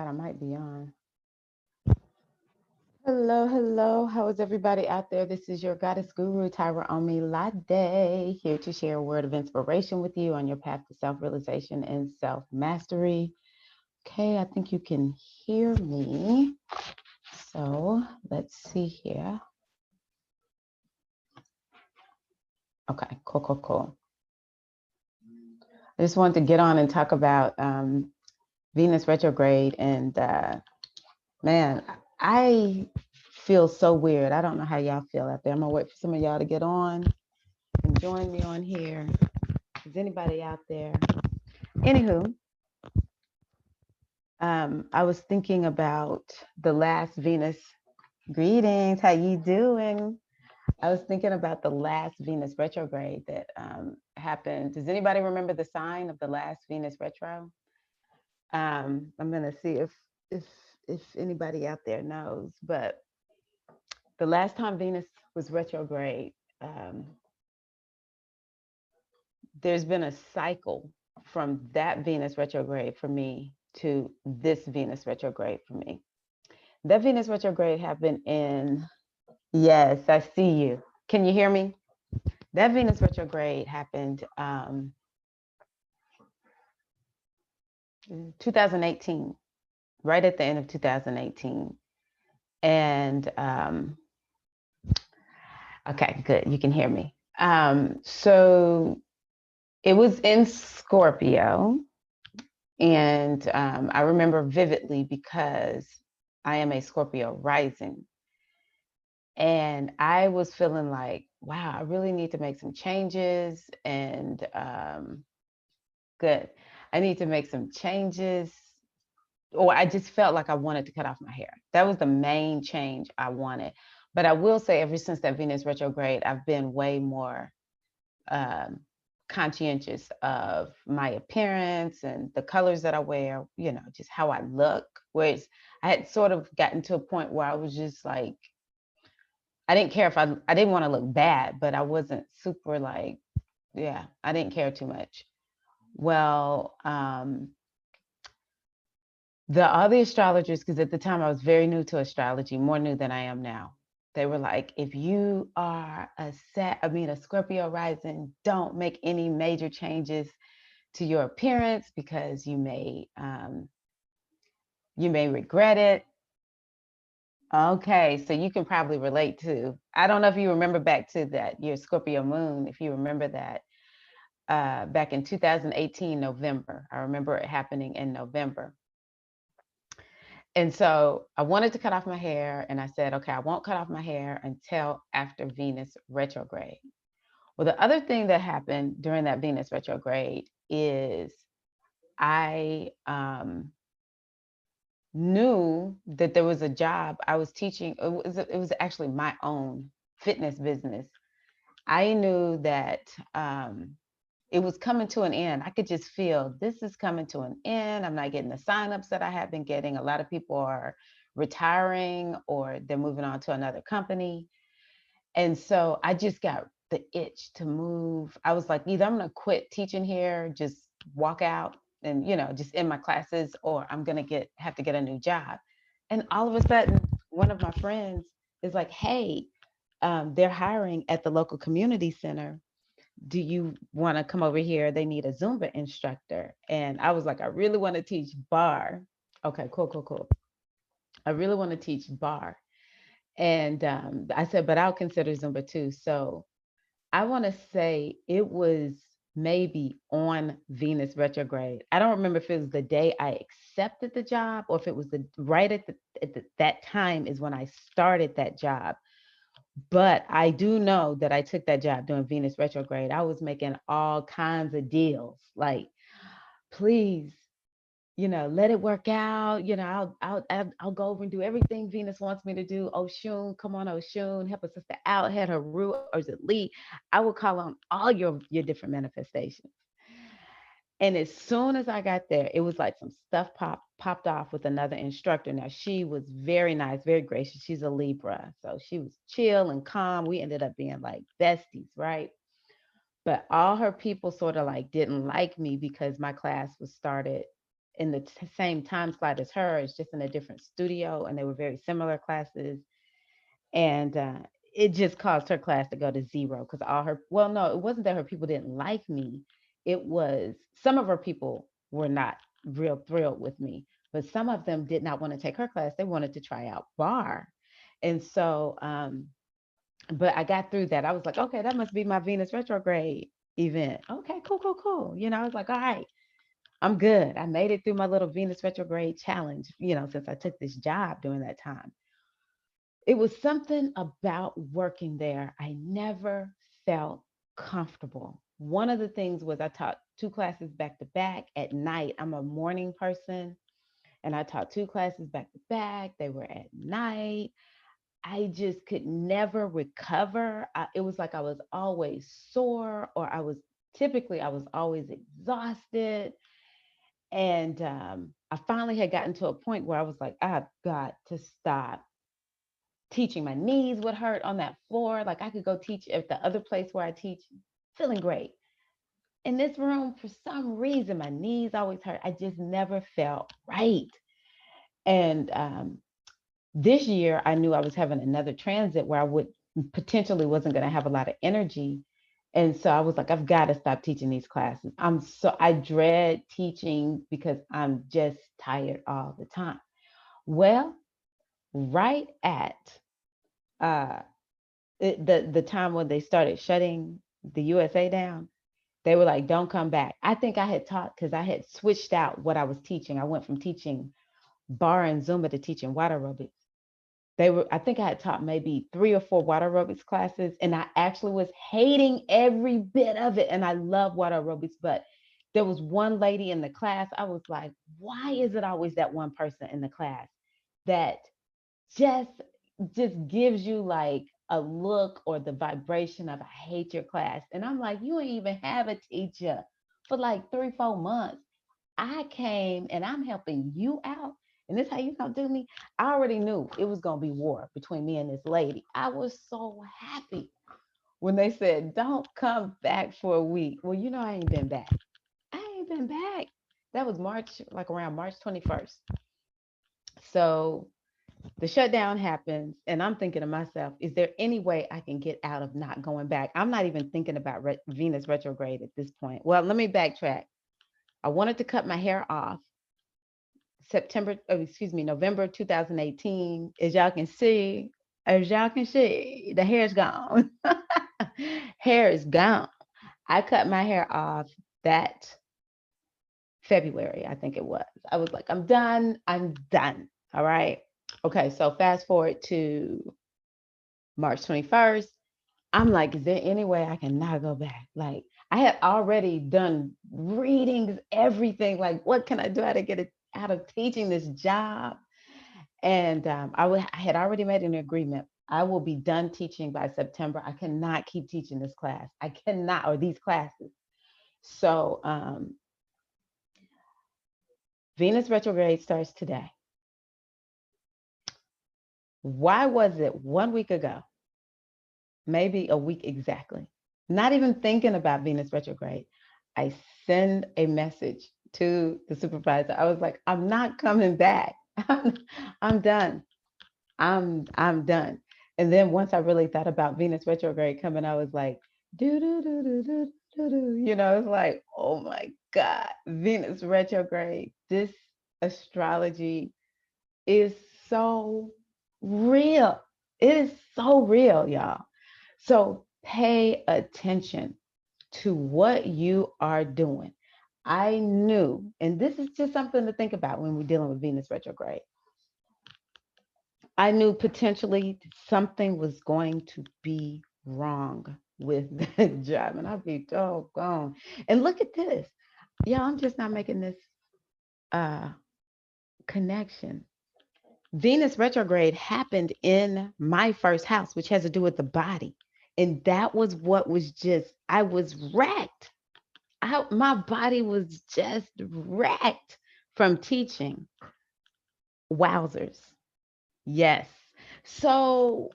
God, I might be on. Hello, hello. How is everybody out there? This is your goddess guru, Tyra Omi Lade, here to share a word of inspiration with you on your path to self-realization and self-mastery. Okay, I think you can hear me. So let's see here. Okay, cool. I just wanted to get on and talk about Venus retrograde. And man, I feel so weird. I don't know how y'all feel out there. I'm gonna wait for some of y'all to get on and join me on here. Is anybody out there? Anywho, I was thinking about the last Venus. Greetings, how you doing? I was thinking about the last Venus retrograde that happened. Does anybody remember the sign of the last Venus retro? I'm gonna see if if anybody out there knows, but the last time Venus was retrograde, there's been a cycle from that Venus retrograde for me to this Venus retrograde for me. That Venus retrograde happened in, yes, I see you. Can you hear me? That Venus retrograde happened 2018, right at the end of 2018. And okay, good. You can hear me. So it was in Scorpio. And I remember vividly because I am a Scorpio rising. And I was feeling like, wow, I really need to make some changes. And good. I need to make some changes. Or I just felt like I wanted to cut off my hair. That was the main change I wanted. But I will say, ever since that Venus retrograde, I've been way more conscientious of my appearance and the colors that I wear, you know, just how I look. Whereas I had sort of gotten to a point where I was just like, I didn't care if I didn't want to look bad, but I wasn't super like, yeah, I didn't care too much. Well, the other astrologers, because at the time I was very new to astrology, more new than I am now. They were like, if you are a Scorpio rising, don't make any major changes to your appearance because you may regret it. Okay, so you can probably relate to. I don't know if you remember back to that your Scorpio moon. If you remember that back in 2018 November, I remember it happening in November. And so I wanted to cut off my hair, and I said, okay, I won't cut off my hair until after Venus retrograde. Well, the other thing that happened during that Venus retrograde is I knew that there was a job I was teaching. It was actually my own fitness business. I knew that it was coming to an end. I could just feel this is coming to an end. I'm not getting the signups that I have been getting. A lot of people are retiring or they're moving on to another company. And so I just got the itch to move. I was like, either I'm going to quit teaching here, just walk out and, you know, just end my classes, or I'm going to have to get a new job. And all of a sudden, one of my friends is like, hey, they're hiring at the local community center. Do you want to come over here? They need a Zumba instructor. And I was like, I really want to teach bar. Okay, cool. I really want to teach bar. And I said, but I'll consider Zumba too. So I want to say it was maybe on Venus retrograde. I don't remember if it was the day I accepted the job or if it was the right that time is when I started that job. But I do know that I took that job during Venus retrograde. I was making all kinds of deals. Like, please, you know, let it work out. You know, I'll go over and do everything Venus wants me to do. Oshun, come on, Oshun, help a sister out. Head Haru, or is it Lee? I will call on all your different manifestations. And as soon as I got there, it was like some stuff popped off with another instructor. Now she was very nice, very gracious. She's a Libra, so she was chill and calm. We ended up being like besties, right? But all her people sort of like didn't like me because my class was started in the same time slot as her. It's just in a different studio, and they were very similar classes. And it just caused her class to go to zero because all her, well, no, it wasn't that her people didn't like me. It was some of her people were not real thrilled with me, but some of them did not want to take her class. They wanted to try out bar. And so, but I got through that. I was like, okay, that must be my Venus retrograde event. Okay, cool, cool, cool. I was like, all right, I'm good. I made it through my little Venus retrograde challenge, since I took this job during that time. It was something about working there. I never felt comfortable. One of the things was I taught two classes back to back at night. I'm a morning person, and I taught two classes back to back. They were at night. I just could never recover. It was like I was always sore, or I was always exhausted. And I finally had gotten to a point where I was like, I've got to stop teaching. My knees would hurt on that floor. Like I could go teach at the other place where I teach, feeling great. In this room, for some reason, my knees always hurt. I just never felt right. And this year, I knew I was having another transit where I would potentially wasn't going to have a lot of energy. And so I was like, I've got to stop teaching these classes. I dread teaching because I'm just tired all the time. Well, right at uh, the time when they started shutting the USA down, they were like, don't come back. I think I had taught because I had switched out what I was teaching. I went from teaching bar and Zumba to teaching water aerobics. I think I had taught maybe 3 or 4 water aerobics classes, and I actually was hating every bit of it. And I love water aerobics, but there was one lady in the class. I was like, why is it always that one person in the class that just just gives you like a look or the vibration of I hate your class? And I'm like, you ain't even have a teacher for like 3, 4 months. I came and I'm helping you out. And this how you gonna do me? I already knew it was gonna be war between me and this lady. I was so happy when they said, don't come back for a week. Well, I ain't been back. I ain't been back. That was March, like around March 21st. So the shutdown happens, and I'm thinking to myself, is there any way I can get out of not going back? I'm not even thinking about Venus retrograde at this point. Well, let me backtrack. I wanted to cut my hair off November 2018. As y'all can see, the hair's gone. Hair is gone. I cut my hair off that February, I think it was. I was like, I'm done. I'm done. All right. Okay. So fast forward to March 21st. I'm like, is there any way I can not go back? Like, I had already done readings, everything. Like, what can I do? How to get it out of teaching this job? And I had already made an agreement. I will be done teaching by September. I cannot keep teaching this class. I cannot, or these classes. So Venus retrograde starts today. Why was it 1 week ago? Maybe a week exactly. Not even thinking about Venus retrograde. I send a message to the supervisor. I was like, I'm not coming back. I'm done. I'm done. And then once I really thought about Venus retrograde coming, I was like, do do do do do do do. It's like, oh my God, Venus retrograde. This astrology is so real. It is so real, y'all. So pay attention to what you are doing. I knew, and this is just something to think about when we're dealing with Venus retrograde. I knew potentially something was going to be wrong with that job, and I'd be doggone. And look at this. Yeah, I'm just not making this connection. Venus retrograde happened in my first house, which has to do with the body. And that was what was just, I was wrecked. My body was just wrecked from teaching. Wowzers. Yes. So,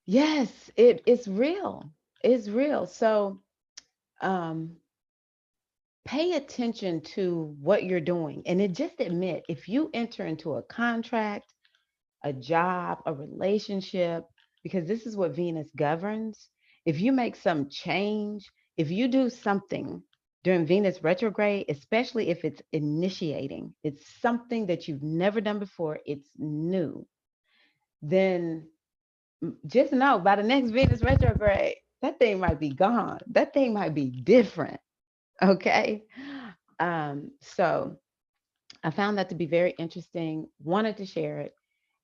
yes, it's real. It's real. So, um, pay attention to what you're doing. And it just admit if you enter into a contract, a job, a relationship, because this is what Venus governs. If you make some change, if you do something during Venus retrograde, especially if it's initiating, it's something that you've never done before, it's new, then just know by the next Venus retrograde, that thing might be gone. That thing might be different. Okay. So I found that to be very interesting, wanted to share it.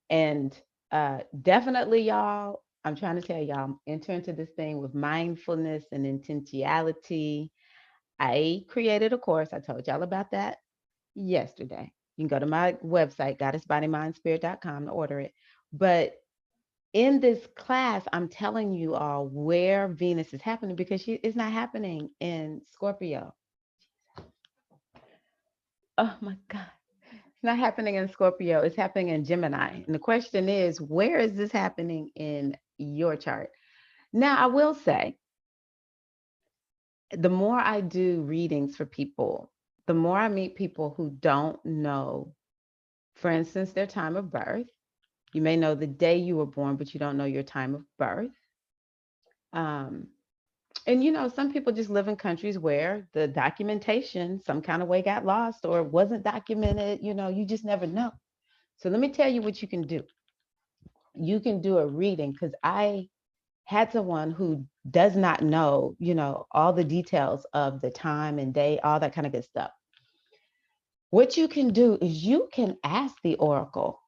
And definitely, y'all, I'm trying to tell y'all, enter into this thing with mindfulness and intentionality. I created a course. I told y'all about that yesterday. You can go to my website, goddessbodymindspirit.com, to order it. But in this class, I'm telling you all where Venus is happening because it's not happening in Scorpio. Oh my God. It's not happening in Scorpio. It's happening in Gemini. And the question is, where is this happening in your chart? Now, I will say, the more I do readings for people, the more I meet people who don't know, for instance, their time of birth. You may know the day you were born, but you don't know your time of birth. Um, and some people just live in countries where the documentation some kind of way got lost or wasn't documented. You just never know. So let me tell you what you can do. You can do a reading, because I had someone who does not know, all the details of the time and day, all that kind of good stuff. What you can do is you can ask the oracle,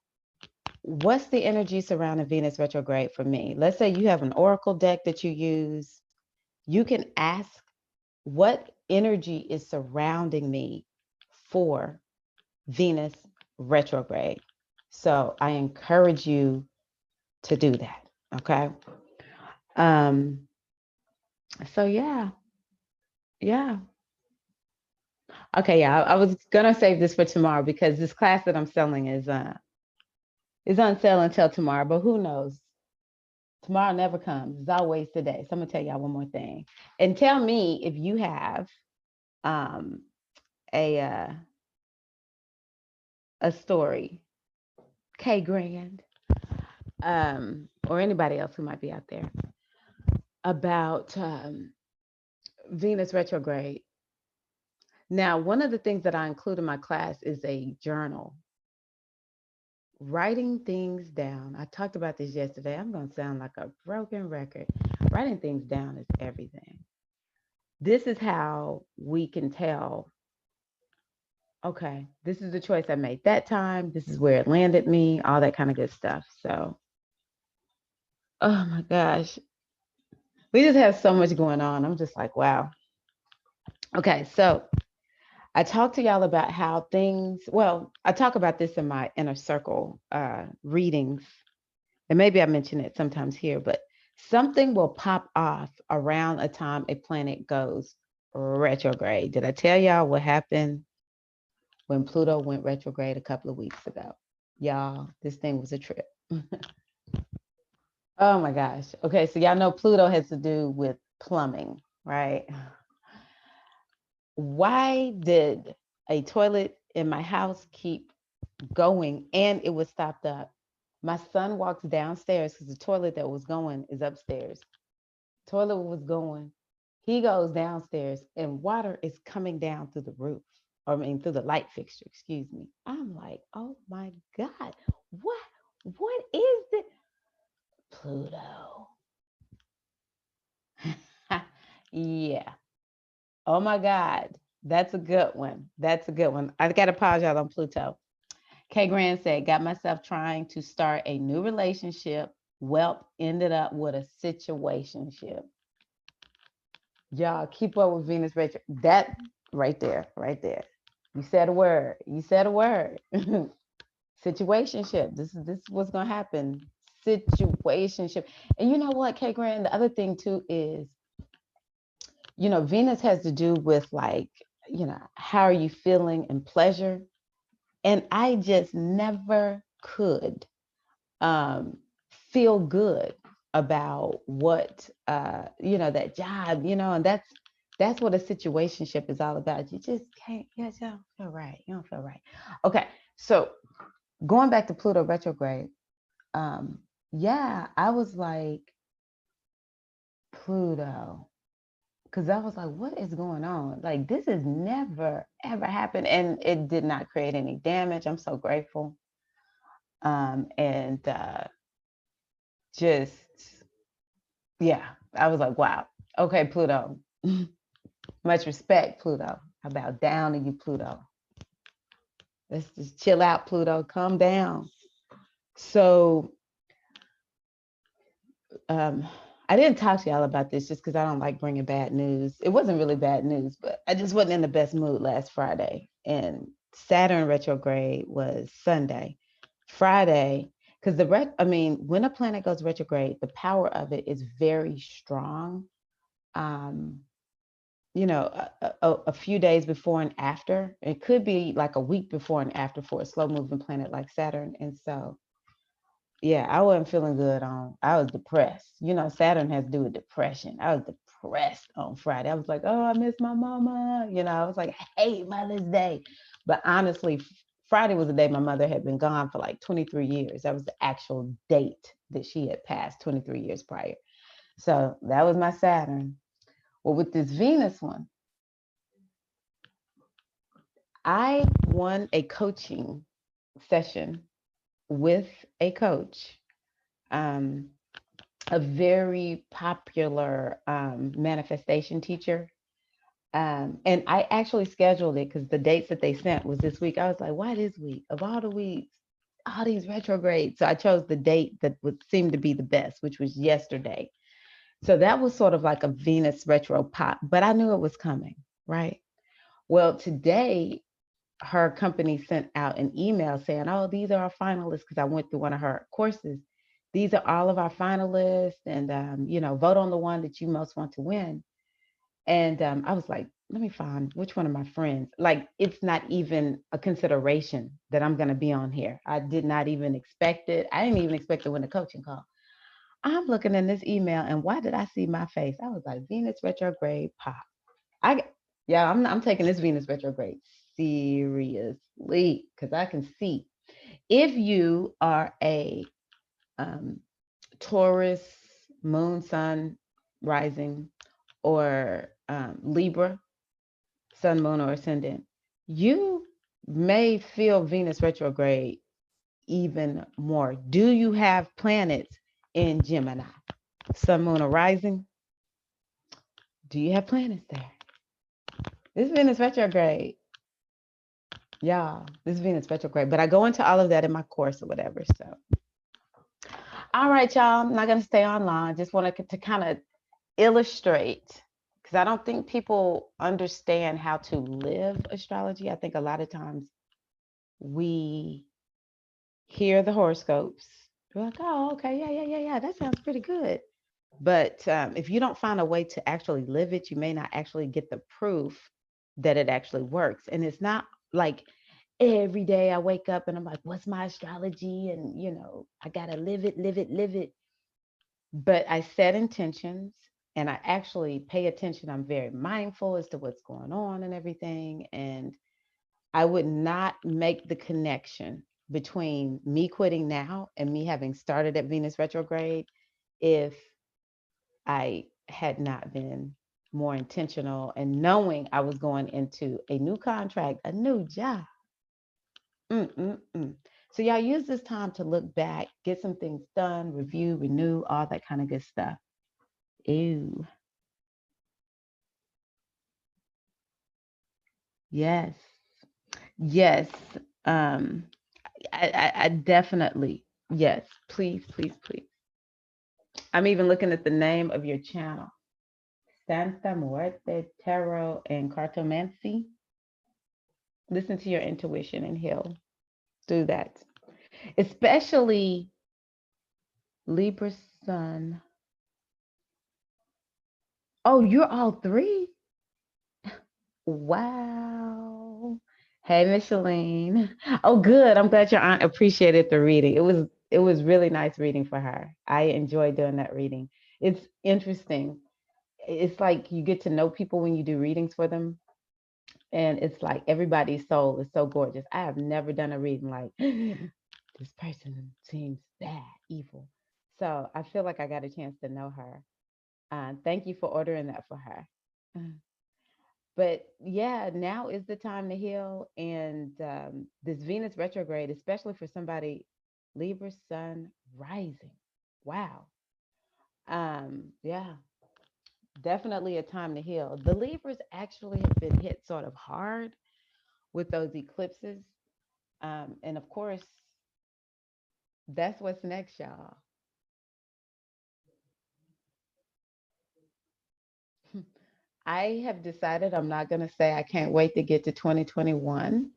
what's the energy surrounding Venus retrograde for me? Let's say you have an oracle deck that you use. You can ask, what energy is surrounding me for Venus retrograde? So I encourage you to do that. Okay. Um, so yeah. Okay, yeah. I was gonna save this for tomorrow because this class that I'm selling is on sale until tomorrow, but who knows? Tomorrow never comes. It's always today. So I'm gonna tell y'all one more thing. And tell me if you have um a story, K Grand, or anybody else who might be out there, about Venus retrograde. Now, one of the things that I include in my class is a journal, writing things down. I talked about this yesterday. I'm going to sound like a broken record. Writing things down is everything. This is how we can tell, okay, this is the choice I made that time. This is where it landed me, all that kind of good stuff. So, oh my gosh, we just have so much going on. I'm just like, wow. Okay, so I talked to y'all about how things, well, I talk about this in my inner circle readings, and maybe I mention it sometimes here, but something will pop off around a time a planet goes retrograde. Did I tell y'all what happened when Pluto went retrograde a couple of weeks ago? Y'all, this thing was a trip. Oh my gosh. Okay, so y'all know Pluto has to do with plumbing, right? Why did a toilet in my house keep going and it was stopped up? My son walks downstairs because the toilet that was going is upstairs. Toilet was going. He goes downstairs and water is coming down through the roof. I mean, through the light fixture, excuse me. I'm like, oh my God, what is this? Pluto. Yeah. Oh my God. That's a good one. That's a good one. I got to pause y'all on Pluto. K Grand said, got myself trying to start a new relationship. Welp ended up with a situationship. Y'all keep up with Venus retro. That right there, right there. You said a word. You said a word. Situationship. This is what's gonna happen. Situationship. And you know what, K Grand? The other thing too is, Venus has to do with like, how are you feeling and pleasure? And I just never could feel good about what that job, and That's what a situationship is all about. You just can't, you don't feel right. You don't feel right. Okay. So going back to Pluto retrograde, um, yeah, I was like, Pluto, because I was like, what is going on? Like, this has never, ever happened. And it did not create any damage. I'm so grateful. And just, yeah, I was like, wow. Okay, Pluto. Much respect, Pluto. I bow down to you, Pluto. Let's just chill out, Pluto. Calm down. So, um, I didn't talk to y'all about this just because I don't like bringing bad news. It wasn't really bad news, but I just wasn't in the best mood last Friday. And Saturn retrograde was Sunday. Friday, because when a planet goes retrograde, the power of it is very strong. Um, a few days before and after. It could be like a week before and after for a slow moving planet like Saturn. And so, yeah, I wasn't feeling good I was depressed. Saturn has to do with depression. I was depressed on Friday. I was like, oh, I miss my mama. I was like, I hate Mother's Day. But honestly, Friday was the day my mother had been gone for like 23 years. That was the actual date that she had passed 23 years prior. So that was my Saturn. Well, with this Venus one, I won a coaching session with a coach, um, a very popular manifestation teacher. And I actually scheduled it because the dates that they sent was this week. I was like, why this week? Of all the weeks, all these retrogrades. So I chose the date that would seem to be the best, which was yesterday. So that was sort of like a Venus retro pop, but I knew it was coming, right? Well, today her company sent out an email saying, oh, these are our finalists, because I went through one of her courses. These are all of our finalists, and vote on the one that you most want to win. And I was like, let me find which one of my friends. Like, it's not even a consideration that I'm going to be on here. I did not even expect it. I didn't even expect to win a coaching call. I'm looking in this email, and why did I see my face? I was like, Venus retrograde pop. I'm taking this Venus retrograde seriously, because I can see if you are a Taurus, moon, sun, rising, or Libra, sun, moon, or ascendant, you may feel Venus retrograde even more. Do you have planets in Gemini, sun, moon, or rising? Do you have planets there? This Venus retrograde, y'all, this Venus retrograde. But I go into all of that in my course or whatever. So, all right, y'all. I'm not going to stay on long. Just wanted to kind of illustrate, because I don't think people understand how to live astrology. I think a lot of times we hear the horoscopes. We're like, oh, okay, yeah. That sounds pretty good. But if you don't find a way to actually live it, you may not actually get the proof that it actually works. And it's not like every day I wake up and I'm like, what's my astrology? And, I got to live it, live it, live it. But I set intentions and I actually pay attention. I'm very mindful as to what's going on and everything. And I would not make the connection between me quitting now and me having started at Venus retrograde if I had not been more intentional and knowing I was going into a new contract, a new job. So y'all use this time to look back, get some things done, review, renew, all that kind of good stuff. Ew. Yes. Yes. Um, I definitely, yes. Please, please, please. I'm even looking at the name of your channel. Santa Muerte Tarot and Cartomancy. Listen to your intuition and heal through that. Especially Libra Sun. Oh, you're all three? Wow. Hey, Micheline. Oh, good. I'm glad your aunt appreciated the reading. It was really nice reading for her. I enjoyed doing that reading. It's interesting. it's like you get to know people when you do readings for them. And it's like everybody's soul is so gorgeous. I have never done a reading like this person seems bad, evil. So I feel like I got a chance to know her. Thank you for ordering that for her. But yeah, now is the time to heal. And this Venus retrograde, especially for somebody, Libra Sun rising. Wow. Yeah, definitely a time to heal. The Libras actually have been hit sort of hard with those eclipses. And of course, that's what's next, y'all. I have decided I'm not going to say I can't wait to get to 2021.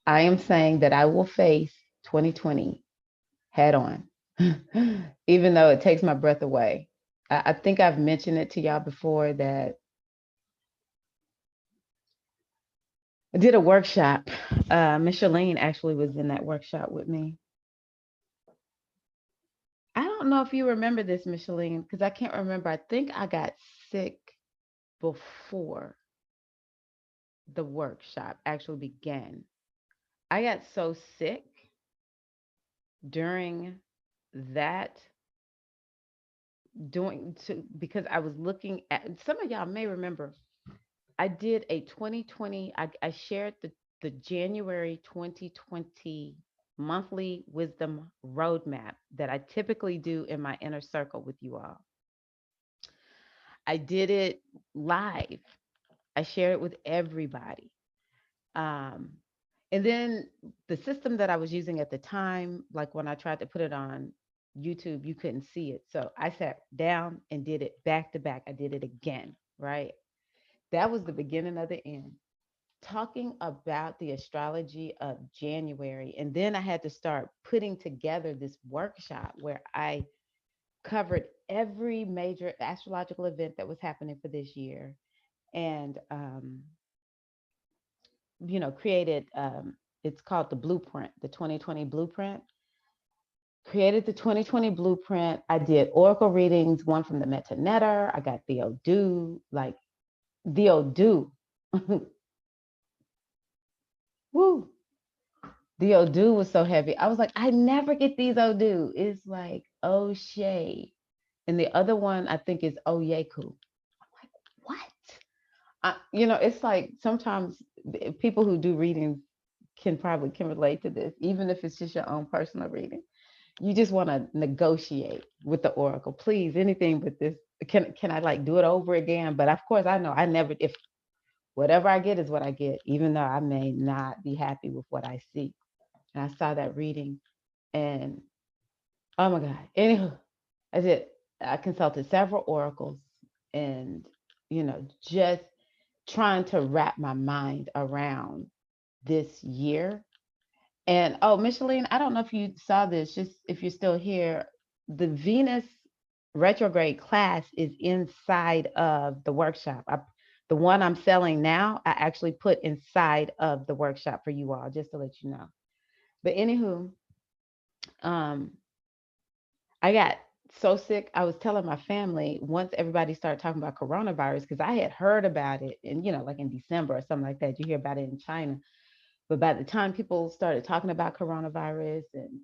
I am saying that I will face 2020 head on, even though it takes my breath away. I think I've mentioned it to y'all before that I did a workshop. Micheline actually was in that workshop with me. I don't know if you remember this, Micheline, because I can't remember. I think I got sick before the workshop actually began. I got so sick during that doing to because I was looking at some of y'all may remember I did a 2020, I shared the January 2020 monthly wisdom roadmap that I typically do in my inner circle with you all. I did it live. I shared it with everybody. Um, and then the system that I was using at the time, like when I tried to put it on YouTube, you couldn't see it. So I sat down and did it back to back. I did it again, right? That was the beginning of the end. Talking about the astrology of January. And then I had to start putting together this workshop where I covered every major astrological event that was happening for this year and created it's called the blueprint, the 2020 blueprint. Created the 2020 blueprint. I did oracle readings, one from the Meta Netter. I got the Odu, like the Odu. Woo. The Odu was so heavy. I was like, I never get these Odu. It's like O'Shea. And the other one I think is Oyeku. I'm like, what? It's like sometimes people who do readings can relate to this, even if it's just your own personal reading. You just want to negotiate with the oracle. Please, anything but this. Can I like do it over again? But of course, I know I never. If whatever I get is what I get, even though I may not be happy with what I see. And I saw that reading, and oh my God. Anywho, I did. I consulted several oracles, and just trying to wrap my mind around this year. And oh, Micheline, I don't know if you saw this, just if you're still here, the Venus retrograde class is inside of the workshop. The one I'm selling now, I actually put inside of the workshop for you all, just to let you know. But anywho, um, I got so sick. I was telling my family once everybody started talking about coronavirus, because I had heard about it and like in December or something like that. You hear about it in China. But by the time people started talking about coronavirus and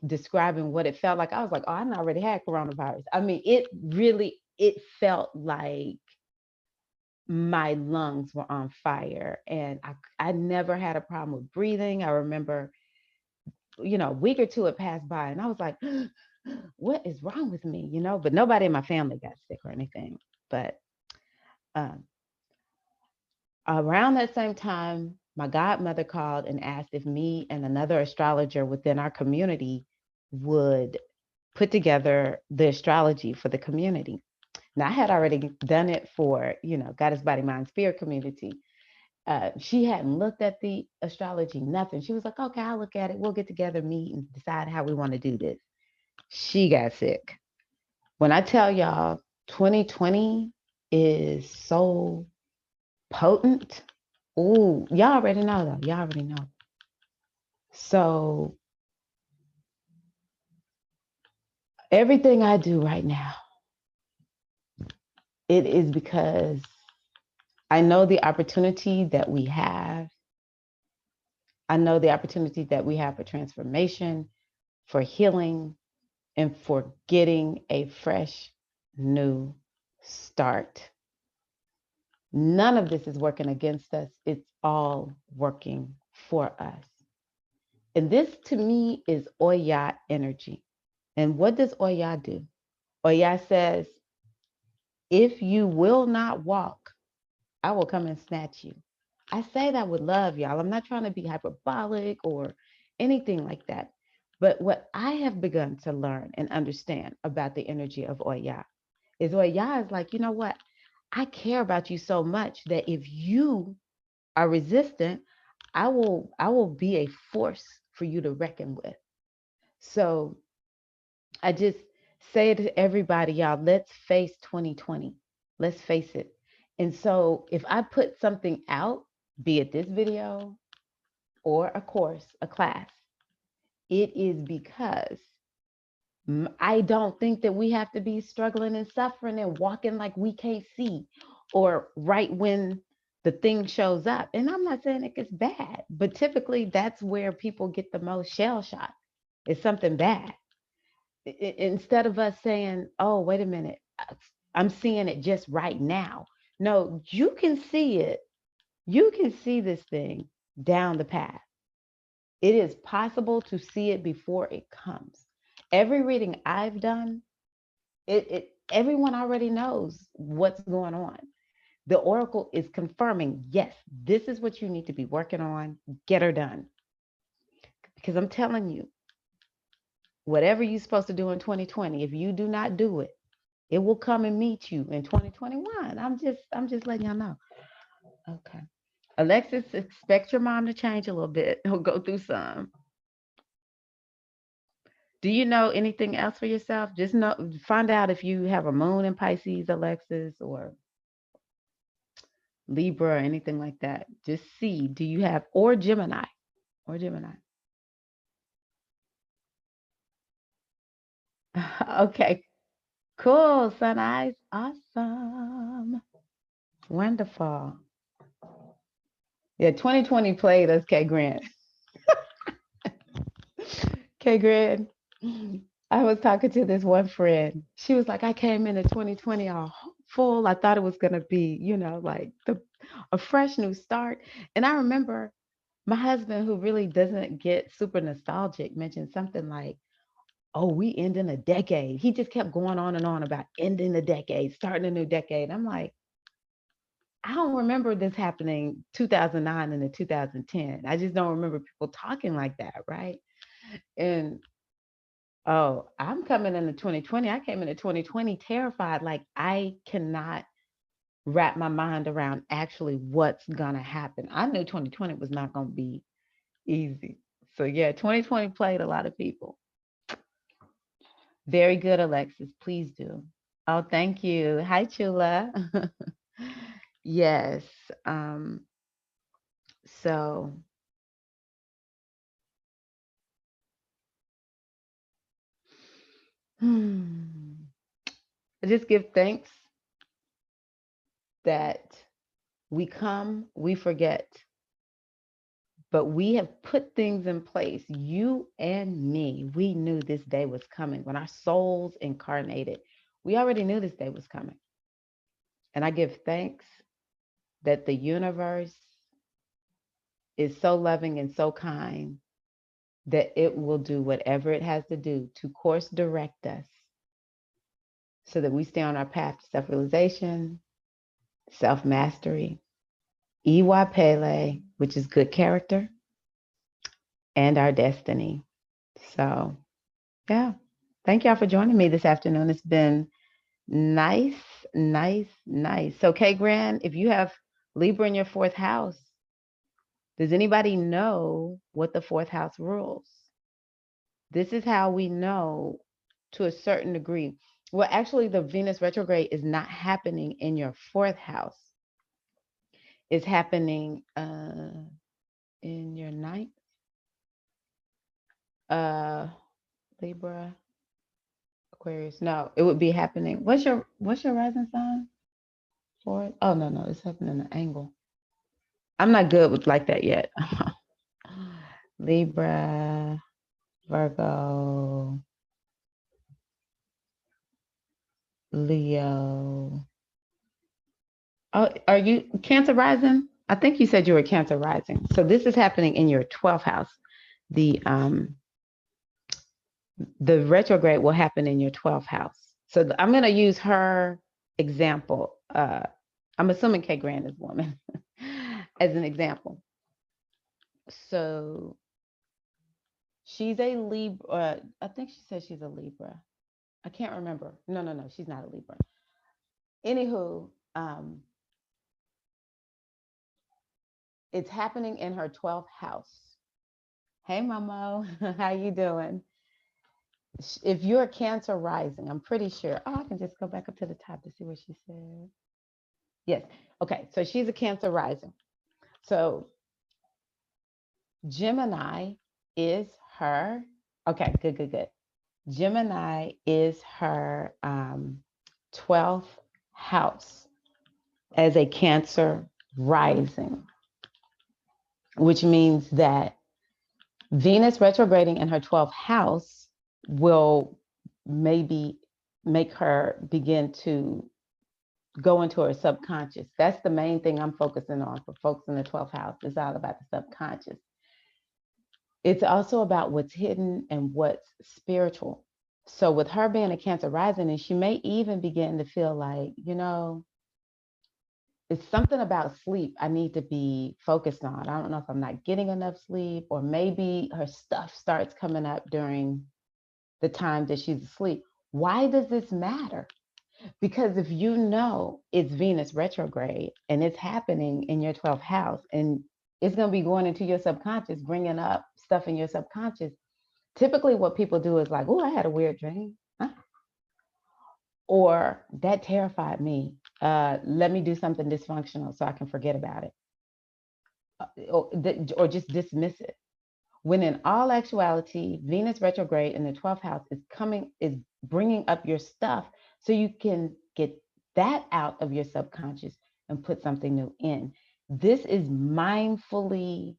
describing what it felt like, I was like, oh, I already had coronavirus. I mean, it felt like my lungs were on fire, and I never had a problem with breathing. I remember, a week or two had passed by, and I was like, what is wrong with me? But nobody in my family got sick or anything. But um, around that same time, my godmother called and asked if me and another astrologer within our community would put together the astrology for the community. Now, I had already done it for, Goddess Body Mind Spirit community. She hadn't looked at the astrology, nothing. She was like, okay, I'll look at it. We'll get together, meet, and decide how we want to do this. She got sick. When I tell y'all, 2020 is so potent. Ooh, y'all already know though. Y'all already know. So everything I do right now, it is because I know the opportunity that we have. I know the opportunity that we have for transformation, for healing, and for getting a fresh new start. None of this is working against us. It's all working for us. And this to me is Oya energy. And what does Oya do? Oya says, if you will not walk, I will come and snatch you. I say that with love, y'all. I'm not trying to be hyperbolic or anything like that. But what I have begun to learn and understand about the energy of Oya is like, you know what? I care about you so much that if you are resistant, I will be a force for you to reckon with. So I just say to everybody, y'all, let's face 2020. Let's face it. And so if I put something out, be it this video or a course, a class, it is because I don't think that we have to be struggling and suffering and walking like we can't see or right when the thing shows up. And I'm not saying it gets bad, but typically that's where people get the most shell shock. It's something bad. Instead of us saying, oh, wait a minute, I'm seeing it just right now. No, you can see it. You can see this thing down the path. It is possible to see it before it comes. Every reading I've done, everyone already knows what's going on. The oracle is confirming, yes, this is what you need to be working on. Get her done. Because I'm telling you, whatever you're supposed to do in 2020, if you do not do it, it will come and meet you in 2021. I'm just letting y'all know. Okay. Alexis, expect your mom to change a little bit. He'll go through some. Do you know anything else for yourself? Just know, find out if you have a moon in Pisces, Alexis, or Libra, or anything like that. Just see, do you have, or Gemini, or Gemini. Okay, cool, Sun Eyes, awesome, wonderful. Yeah, 2020 played us, K Grant. K Grant, I was talking to this one friend. She was like, I came into 2020 all hopeful. I thought it was going to be, like a fresh new start. And I remember my husband, who really doesn't get super nostalgic, mentioned something like, oh, we ending a decade. He just kept going on and on about ending the decade, starting a new decade. I'm like, I don't remember this happening 2009 and 2010. I just don't remember people talking like that, right? And oh, I'm coming into 2020. I came into 2020 terrified. Like, I cannot wrap my mind around actually what's going to happen. I knew 2020 was not going to be easy. So, yeah, 2020 played a lot of people. Very good, Alexis. Please do. Oh, thank you. Hi, Chula. Yes. So, I just give thanks that we come, we forget, but we have put things in place. You and me, we knew this day was coming. When our souls incarnated, we already knew this day was coming. And I give thanks that the universe is so loving and so kind that it will do whatever it has to do to course direct us so that we stay on our path to self-realization, self-mastery, Iwa Pele, which is good character, and our destiny. So, yeah. Thank y'all for joining me this afternoon. It's been nice, nice, nice. So, K Grand, if you have Libra in your fourth house, does anybody know what the fourth house rules? This is how we know to a certain degree. Well, actually, the Venus retrograde is not happening in your fourth house. It's happening in your ninth. Libra, Aquarius. No, it would be happening. What's your rising sign? for it. Oh, no, no, it's happening in an angle. I'm not good with like that yet. Libra, Virgo, Leo. Oh, are you Cancer rising? I think you said you were Cancer rising. So this is happening in your 12th house. The um the retrograde will happen in your 12th house. So I'm going to use her example. I'm assuming Kay Grant is a woman as an example. So she's a Libra. I think she said she's a Libra. I can't remember. No, no, no. She's not a Libra. Anywho, it's happening in her 12th house. Hey, Momo, how you doing? If you're a Cancer rising, I'm pretty sure. Oh, I can just go back up to the top to see what she said. Yes. Okay. So she's a Cancer rising. So Gemini is her. Okay. Good, good, good. Gemini is her 12th house as a Cancer rising, which means that Venus retrograding in her 12th house will maybe make her begin to go into her subconscious. That's the main thing I'm focusing on for folks in the 12th house. It's all about the subconscious. It's also about what's hidden and what's spiritual. So with her being a Cancer rising, and she may even begin to feel like, it's something about sleep I need to be focused on. I don't know if I'm not getting enough sleep, or maybe her stuff starts coming up during the time that she's asleep. Why does this matter? Because if you know it's Venus retrograde and it's happening in your 12th house, and it's going to be going into your subconscious, bringing up stuff in your subconscious, typically what people do is like, oh, I had a weird dream. Huh? Or that terrified me. Let me do something dysfunctional so I can forget about it. Or just dismiss it. When in all actuality, Venus retrograde in the 12th house is bringing up your stuff so you can get that out of your subconscious and put something new in. This is mindfully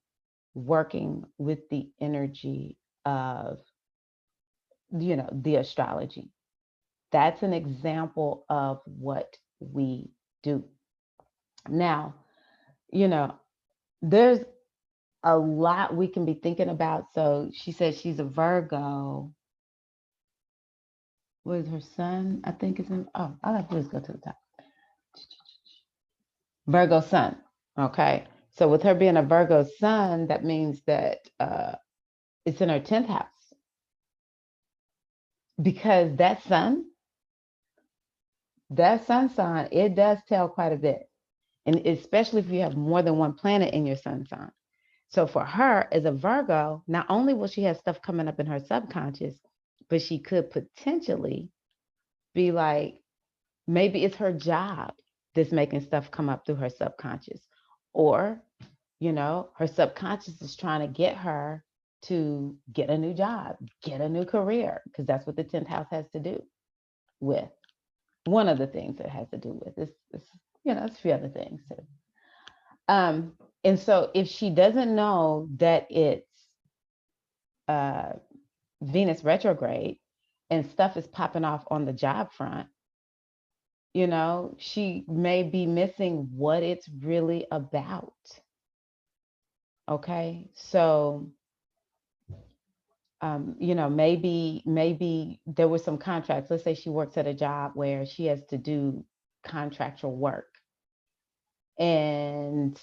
working with the energy of, the astrology. That's an example of what we do. Now, there's a lot we can be thinking about. So she says she's a Virgo. What is her sun? I think it's in, all I have to do is go to the top. Virgo sun. Okay. So with her being a Virgo sun, that means that it's in her 10th house. Because that sun sign, it does tell quite a bit. And especially if you have more than one planet in your sun sign. So for her as a Virgo, not only will she have stuff coming up in her subconscious, but she could potentially be like, maybe it's her job that's making stuff come up through her subconscious. Or, her subconscious is trying to get her to get a new job, get a new career, because that's what the 10th house has to do with. One of the things it has to do with is, it's a few other things too. And so if she doesn't know that it's Venus retrograde and stuff is popping off on the job front, she may be missing what it's really about. Okay. So, maybe there were some contracts. Let's say she works at a job where she has to do contractual work. And,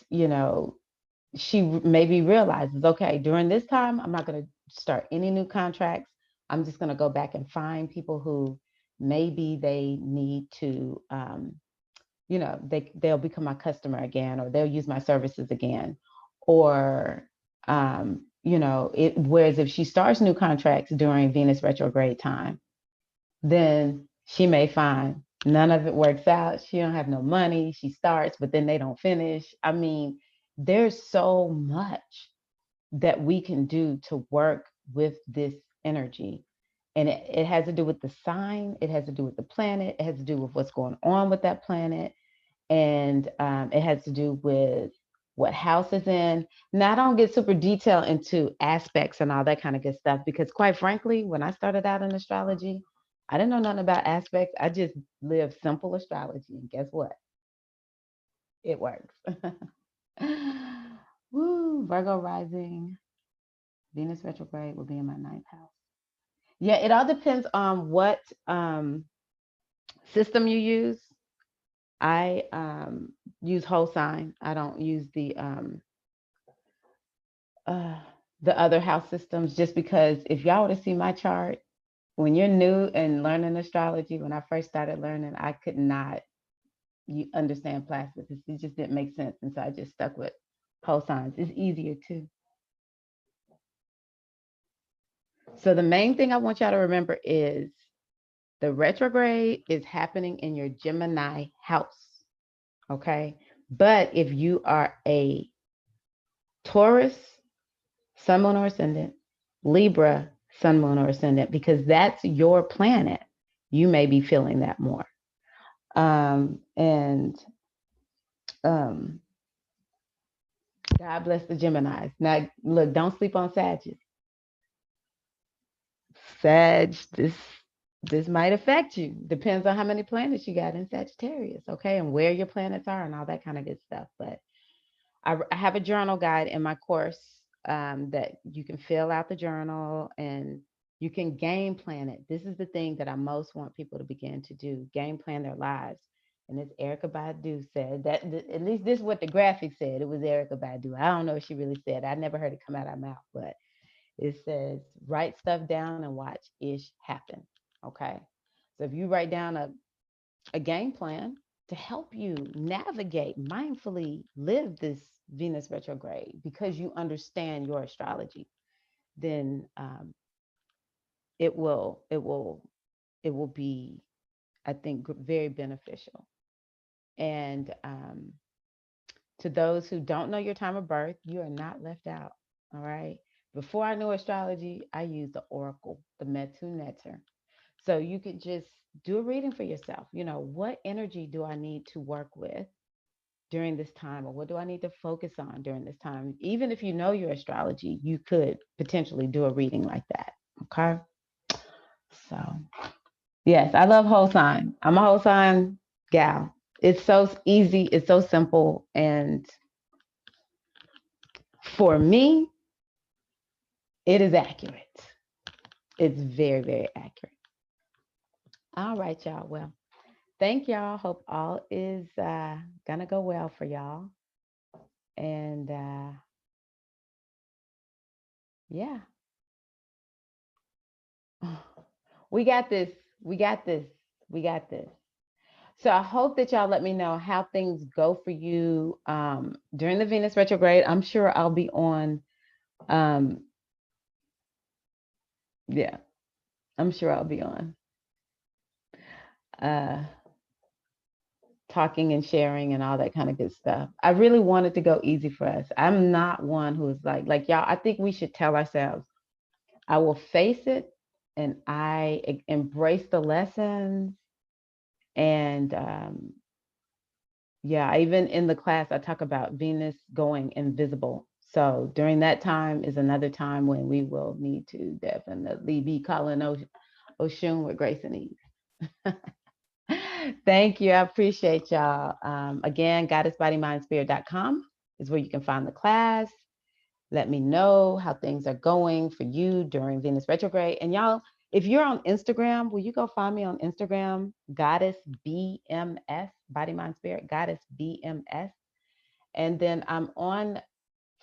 she maybe realizes, okay, during this time, I'm not going to start any new contracts. I'm just going to go back and find people who maybe they need to, they'll become my customer again, or they'll use my services again. Or, whereas if she starts new contracts during Venus retrograde time, then she may find none of it works out. She don't have no money. She starts, but then they don't finish. I mean, there's so much that we can do to work with this energy. And it has to do with the sign. It has to do with the planet. It has to do with what's going on with that planet. and it has to do with what house is in. Now, I don't get super detailed into aspects and all that kind of good stuff because, quite frankly, when I started out in astrology, I didn't know nothing about aspects. I just lived simple astrology, and guess what? It works. Woo! Virgo rising, Venus retrograde will be in my ninth house. Yeah, it all depends on what system you use. I use whole sign. I don't use uh, the other house systems just because if y'all were to see my chart, when you're new and learning astrology, when I first started learning, I could not you understand plastic. It just didn't make sense. And so I just stuck with whole signs. It's easier too. So the main thing I want y'all to remember is the retrograde is happening in your Gemini house. Okay. But if you are a Taurus, Sun, Moon, or Ascendant, Libra, Sun, Moon, or Ascendant, because that's your planet, you may be feeling that more. And God bless the Geminis. Now, look, don't sleep on Sagittarius. Sag, this might affect you. Depends on how many planets you got in Sagittarius, okay, and where your planets are and all that kind of good stuff. But I have a journal guide in my course that you can fill out the journal and you can game plan it. This is the thing that I most want people to begin to do: game plan their lives. And as Erykah Badu said, that at least this is what the graphic said. It was Erykah Badu. I don't know if she really said. I never heard it come out of her mouth, but it says write stuff down and watch ish happen. Okay. So if you write down a game plan to help you navigate, mindfully live this Venus retrograde because you understand your astrology, then it will be, I think, very beneficial. And to those who don't know your time of birth, you are not left out. All right. Before I knew astrology, I used the oracle, the Metu Neter. So you could just do a reading for yourself. You know, what energy do I need to work with during this time, or what do I need to focus on during this time? Even if you know your astrology, you could potentially do a reading like that. Okay. So, yes, I love whole sign. I'm a whole sign gal. It's so easy, it's so simple. And for me, it is accurate. It's very, very accurate. All right, y'all. Well, thank y'all. Hope all is gonna go well for y'all. And yeah, we got this. We got this. We got this. So I hope that y'all let me know how things go for you during the Venus retrograde. I'm sure I'll be on. Yeah, I'm sure I'll be on. Talking and sharing and all that kind of good stuff. I really wanted to go easy for us. I'm not one who is like y'all. I think we should tell ourselves, I will face it and I embrace the lessons. And yeah, even in the class, I talk about Venus going invisible. So during that time is another time when we will need to definitely be calling Oshun with grace and ease. Thank you. I appreciate y'all. Again, goddessbodymindspirit.com is where you can find the class. Let me know how things are going for you during Venus retrograde. And y'all, if you're on Instagram, will you go find me on Instagram, Goddess BMS, Body Mind Spirit, Goddess BMS. And then I'm on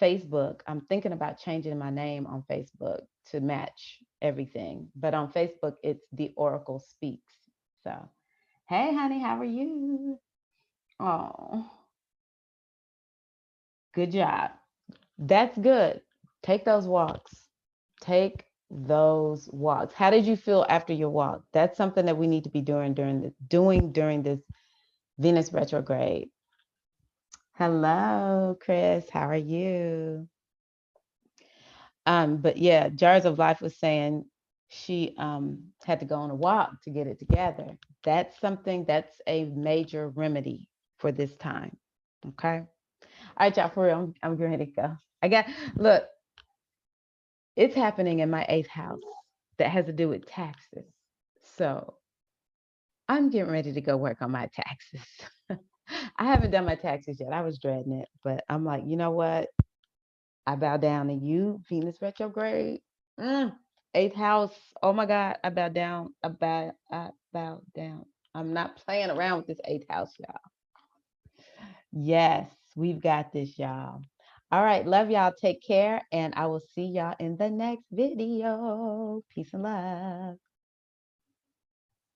Facebook. I'm thinking about changing my name on Facebook to match everything. But on Facebook, it's The Oracle Speaks. So, hey, honey, how are you? Oh, good job. That's good. Take those walks. Take those walks. How did you feel after your walk? That's something that we need to be doing during this Venus retrograde. Hello, Chris. How are you? But yeah, Jars of Life was saying she had to go on a walk to get it together. That's a major remedy for this time. Okay. All right, y'all, for real, I'm getting ready to go. Look, it's happening in my eighth house that has to do with taxes. So I'm getting ready to go work on my taxes. I haven't done my taxes yet. I was dreading it, but I'm like, you know what? I bow down to you, Venus retrograde. Mm, eighth house. Oh my God. I bow down. I'm not playing around with this eighth house, y'all. Yes, we've got this, y'all. All right. Love y'all. Take care. And I will see y'all in the next video. Peace and love.